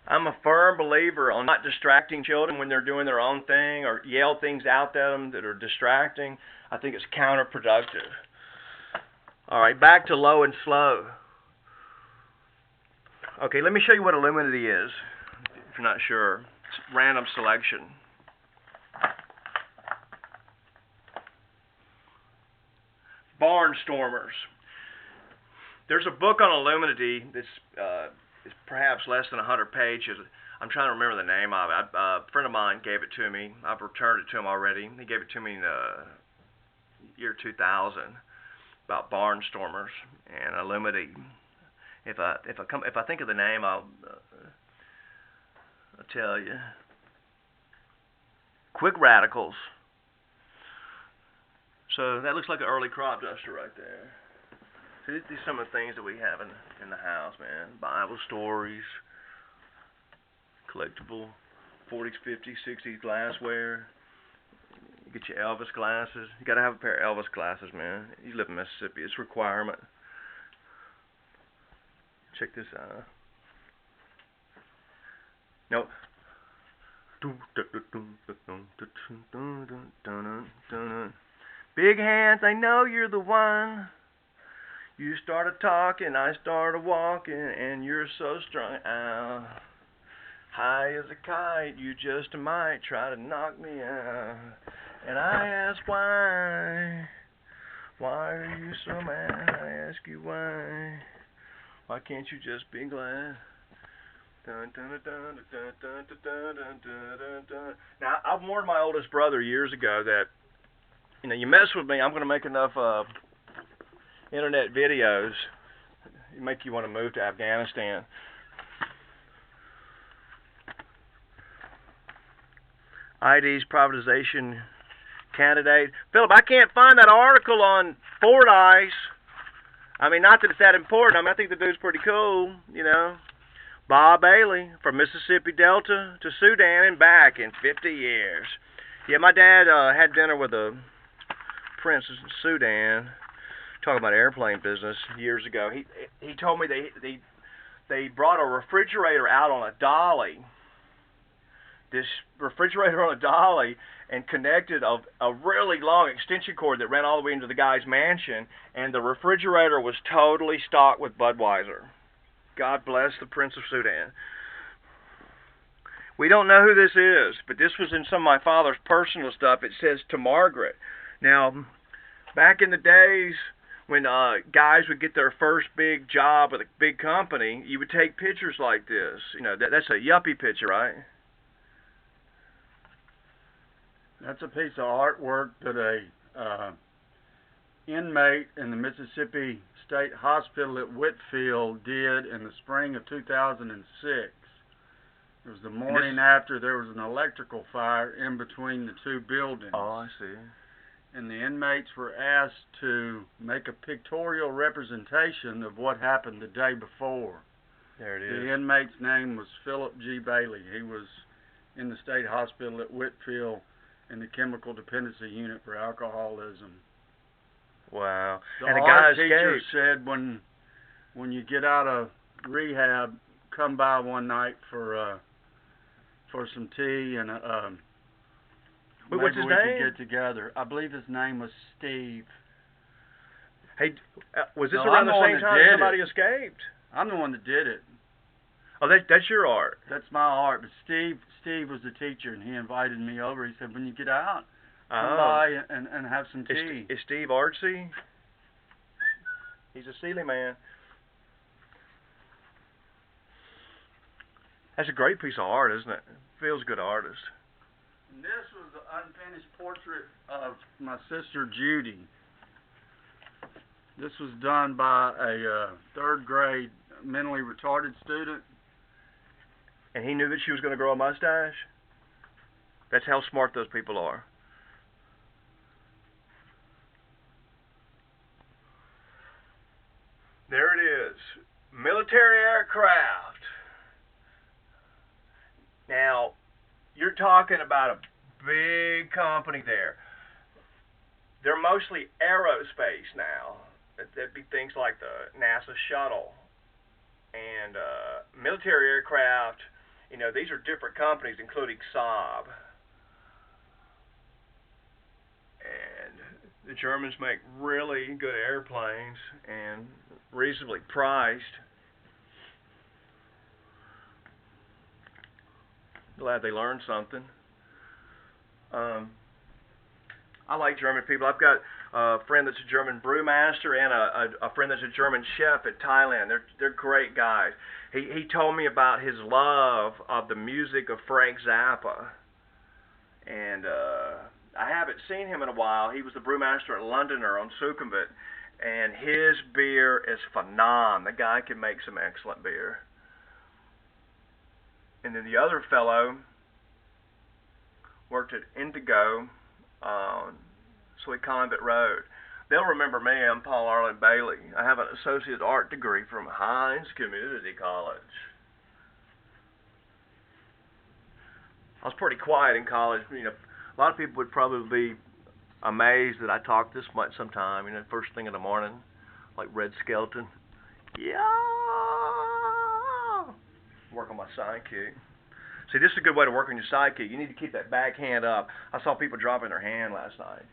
I'm a firm believer on not distracting children when they're doing their own thing or yell things out at them that are distracting. I think it's counterproductive. All right, back to low and slow. Okay, let me show you what Illuminati is, if you're not sure. It's random selection. Barnstormers. There's a book on Illuminati that's is perhaps less than 100 pages. I'm trying to remember the name of it. A friend of mine gave it to me. I've returned it to him already. He gave it to me in the year 2000 about barnstormers and Illuminati. If I think of the name, I'll tell you. Quick radicals. So that looks like an early crop duster right there. See, these are some of the things that we have in the house, man. Bible stories, collectible 40s, 50s, 60s glassware. You get your Elvis glasses. You got to have a pair of Elvis glasses, man. You live in Mississippi. It's a requirement. Check this out. No. Big hands, I know you're the one. You started talking, I started walking, and you're so strong. High as a kite, you just might try to knock me out. And I ask why. Why are you so mad? I ask you why. Why can't you just be glad? Dun, dun, dun, dun, dun, dun, dun, dun, dun, dun. Now, I warned my oldest brother years ago that, you mess with me, I'm going to make enough internet videos make you want to move to Afghanistan. ID's privatization candidate. Philip, I can't find that article on Fordyce. I mean, not that it's that important. I think the dude's pretty cool, Bob Bailey, from Mississippi Delta to Sudan and back in 50 years. Yeah, my dad had dinner with a prince in Sudan, talking about airplane business years ago. He told me they brought a refrigerator out on a dolly. This refrigerator on a dolly, and connected a really long extension cord that ran all the way into the guy's mansion, and the refrigerator was totally stocked with Budweiser. God bless the Prince of Sudan. We don't know who this is, but this was in some of my father's personal stuff. It says, to Margaret. Now, back in the days when guys would get their first big job with a big company, you would take pictures like this. That's a yuppie picture, right? That's a piece of artwork that a inmate in the Mississippi State Hospital at Whitfield did in the spring of 2006. It was the morning after there was an electrical fire in between the two buildings. Oh, I see. And the inmates were asked to make a pictorial representation of what happened the day before. There it is. The inmate's name was Philip G. Bailey. He was in the state hospital at Whitfield in the chemical dependency unit for alcoholism. Wow. And the art teacher said, when you get out of rehab, come by one night for some tea and maybe what's his we name? could get together. I believe his name was Steve. Hey, was this around the same time somebody escaped? I'm the one that did it. Oh, that's your art. That's my art. But Steve was the teacher, and he invited me over. He said, when you get out, come by and have some tea. Is Steve artsy? He's a Sealy man. That's a great piece of art, isn't it? Feels good artist. And this was the unfinished portrait of my sister Judy. This was done by a third grade mentally retarded student. And he knew that she was going to grow a mustache? That's how smart those people are. There it is. Military aircraft. Now, you're talking about a big company there. They're mostly aerospace now. That'd be things like the NASA shuttle and military aircraft. You know, these are different companies, including Saab. And the Germans make really good airplanes and reasonably priced. Glad they learned something. I like German people. I've got a friend that's a German brewmaster and a friend that's a German chef at Thailand. They're great guys. He told me about his love of the music of Frank Zappa, and I haven't seen him in a while. He was the brewmaster at Londoner on Sukhumvit, and his beer is phenomenal. The guy can make some excellent beer. And then the other fellow worked at Indigo on Sweet Convict Road. They'll remember me. I'm Paul Arlen Bailey. I have an associate art degree from Hines Community College. I was pretty quiet in college. You know, a lot of people would probably be amazed that I talk this much sometime. You know, first thing in the morning, like Red Skelton. Yeah. Work on my sidekick. See, this is a good way to work on your sidekick. You need to keep that back hand up. I saw people dropping their hand last night.